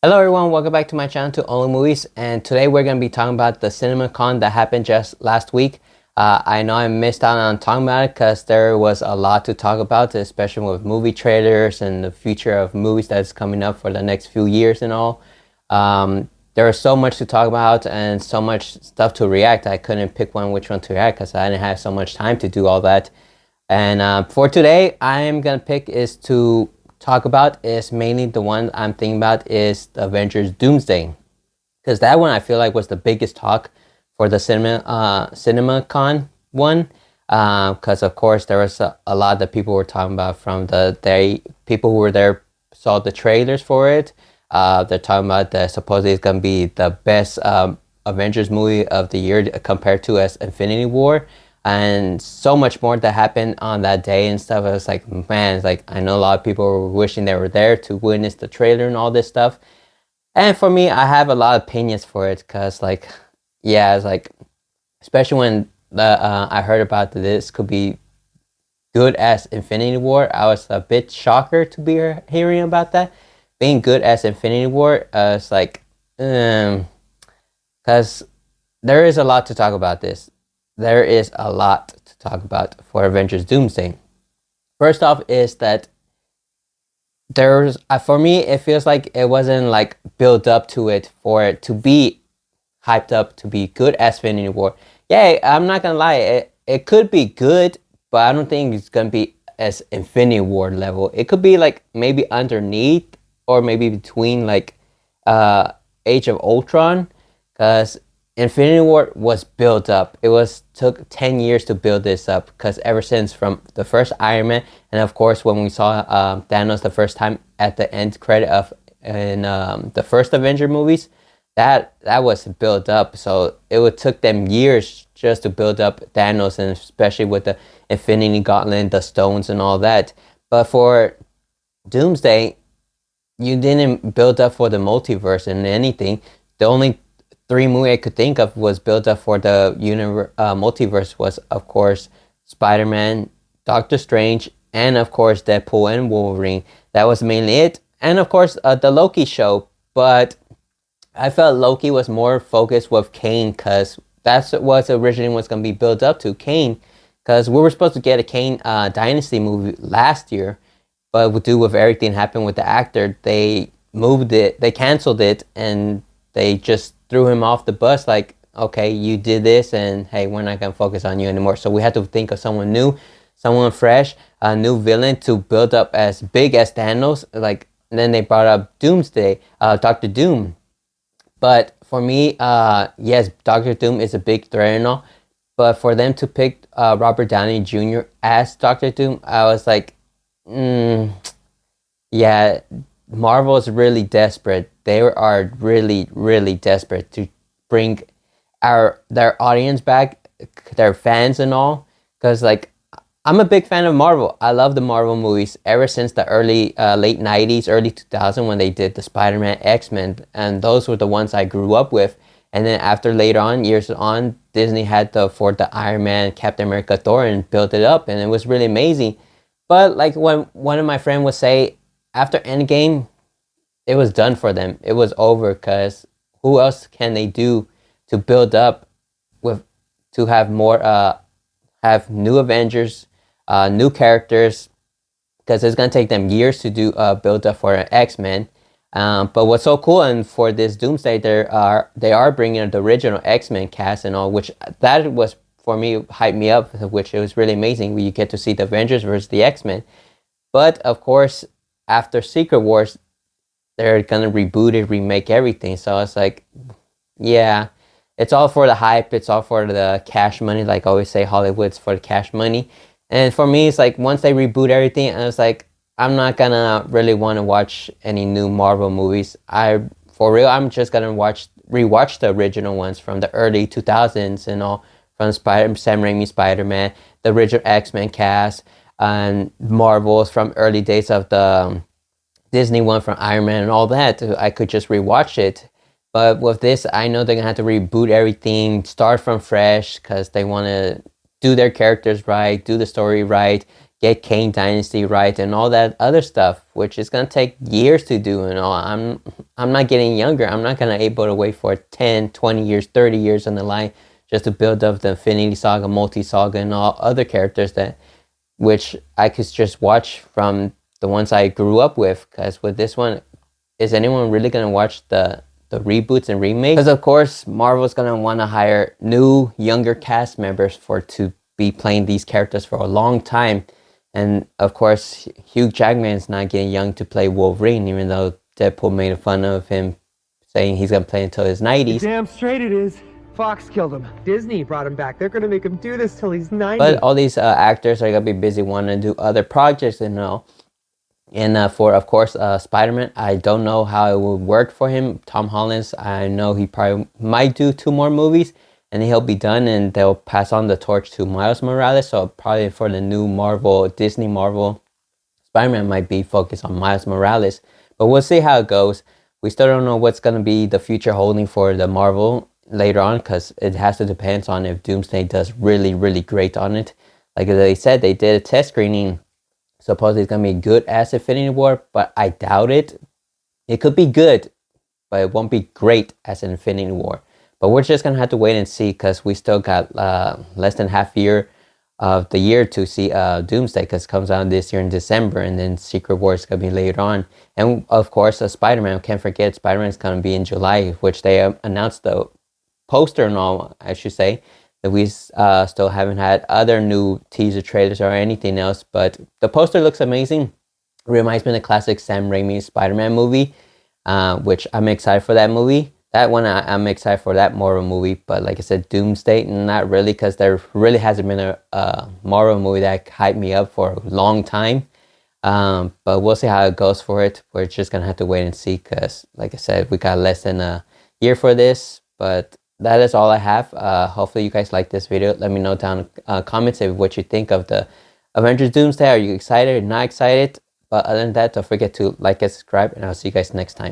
Hello everyone, welcome back to my channel to Only Movies, and today we're going to be talking about the CinemaCon that happened just last week. I know I missed out on talking about it because there was a lot to talk about, especially with movie trailers and the future of movies that's coming up for the next few years and all. There was so much to talk about and so much stuff to react. I couldn't pick which one to react because I didn't have so much time to do all that. And for today, I'm gonna pick is to talk about is mainly the one I'm thinking about is the Avengers Doomsday, because that one I feel like was the biggest talk for the CinemaCon one. Because of course there was a lot that people were talking about from the people who were there saw the trailers for it. They're talking about that supposedly it's gonna be the best Avengers movie of the year compared to as Infinity War, and so much more that happened on that day and stuff. I was like, man, it's like I know a lot of people were wishing they were there to witness the trailer and all this stuff. And for me, I have a lot of opinions for it because, like, yeah, it's like, especially when I heard about this could be good as Infinity War. I was a bit shocker to be hearing about that being good as Infinity War. It's like, because there is a lot to talk about this. There is a lot to talk about for Avengers Doomsday. First off, is that there's for me it feels like it wasn't like built up to it for it to be hyped up to be good as Infinity War. Yeah, I'm not gonna lie, it could be good, but I don't think it's gonna be as Infinity War level. It could be like maybe underneath or maybe between like uh Age of Ultron, because Infinity War was built up. It was took 10 years to build this up because ever since from the first Iron Man, and of course when we saw Thanos the first time at the end credit of in the first Avenger movies, that was built up. So it would took them years just to build up Thanos, and especially with the Infinity Gauntlet, the stones, and all that. But for Doomsday, you didn't build up for the multiverse and anything. The only three movie I could think of was built up for the multiverse was of course Spider-Man, Doctor Strange, and of course Deadpool and Wolverine. That was mainly it, and of course the Loki show. But I felt Loki was more focused with Kane because that's what originally was going to be built up to Kane. Because we were supposed to get a Kane Dynasty movie last year, but due with everything happened with the actor, they moved it, they canceled it, and they just threw him off the bus. Like, okay, you did this, and hey, we're not gonna focus on you anymore. So we had to think of someone new, someone fresh, a new villain to build up as big as Thanos. Like, and then they brought up Doomsday, Doctor Doom. But for me, yes, Doctor Doom is a big threat and all. But for them to pick Robert Downey Jr. as Doctor Doom, I was like, yeah, Marvel is really desperate. They are really, really desperate to bring their audience back, their fans and all. Because like, I'm a big fan of Marvel. I love the Marvel movies ever since the early late 90s, early 2000 when they did the Spider-Man, X-Men, and those were the ones I grew up with. And then after later on, years on, Disney had for the Iron Man, Captain America, Thor, and built it up, and it was really amazing. But like when one of my friends would say, after Endgame, it was done for them. It was over because who else can they do to build up with to have more have new Avengers, new characters, because it's gonna take them years to do build up for X-Men. But what's so cool, and for this Doomsday, they are bringing the original X-Men cast and all, which that was for me hyped me up, which it was really amazing. Where you get to see the Avengers versus the X-Men. But of course, after Secret Wars, they're gonna reboot it, remake everything. So it's like, yeah, it's all for the hype. It's all for the cash money. Like I always say, Hollywood's for the cash money. And for me, it's like once they reboot everything, I was like, I'm not gonna really want to watch any new Marvel movies. For real, I'm just gonna rewatch the original ones from the early 2000s and all, from Sam Raimi Spider-Man, the original X-Men cast, and Marvels from early days of the Disney one from Iron Man and all that. I could just rewatch it. But with this, I know they're gonna have to reboot everything, start from fresh, because they want to do their characters right, do the story right, get Kane Dynasty right and all that other stuff, which is gonna take years to do. And all. I'm not getting younger. I'm not gonna able to wait for 10, 20 years, 30 years on the line just to build up the Infinity Saga, Multi Saga, and all other characters that which I could just watch from the ones I grew up with. Because with this one, is anyone really gonna watch the reboots and remakes? Because of course Marvel's gonna want to hire new younger cast members for to be playing these characters for a long time. And of course Hugh Jackman's not getting young to play Wolverine, even though Deadpool made fun of him saying he's gonna play until his 90s. Damn straight it is. Fox killed him. Disney brought him back. They're gonna make him do this till he's 90. But all these actors are gonna be busy wanting to do other projects and all. And for, of course, Spider-Man, I don't know how it would work for him. Tom Holland's, I know he probably might do 2 more movies, and he'll be done, and they'll pass on the torch to Miles Morales. So probably for the new Disney Marvel, Spider-Man might be focused on Miles Morales. But we'll see how it goes. We still don't know what's going to be the future holding for the Marvel later on, because it has to depend on if Doomsday does really, really great on it. Like they said, they did a test screening. Supposedly it's going to be good as Infinity War, but I doubt it. It could be good, but it won't be great as an Infinity War. But we're just going to have to wait and see, because we still got less than half year of the year to see Doomsday, because it comes out this year in December, and then Secret War is going to be later on. And of course, Spider-Man, can't forget, Spider-Man is going to be in July, which they announced the poster and all, I should say. That we still haven't had other new teaser trailers or anything else, but the poster looks amazing. It reminds me of the classic Sam Raimi Spider-Man movie, which I'm excited for that movie. That one, I'm excited for that Marvel movie, but like I said, Doomsday, not really, because there really hasn't been a Marvel movie that hyped me up for a long time. But we'll see how it goes for it. We're just going to have to wait and see, because like I said, we got less than a year for this, but that is all I have. Hopefully you guys like this video. Let me know down comments what you think of the Avengers Doomsday. Are you excited or not excited? But other than that, don't forget to like and subscribe, and I'll see you guys next time.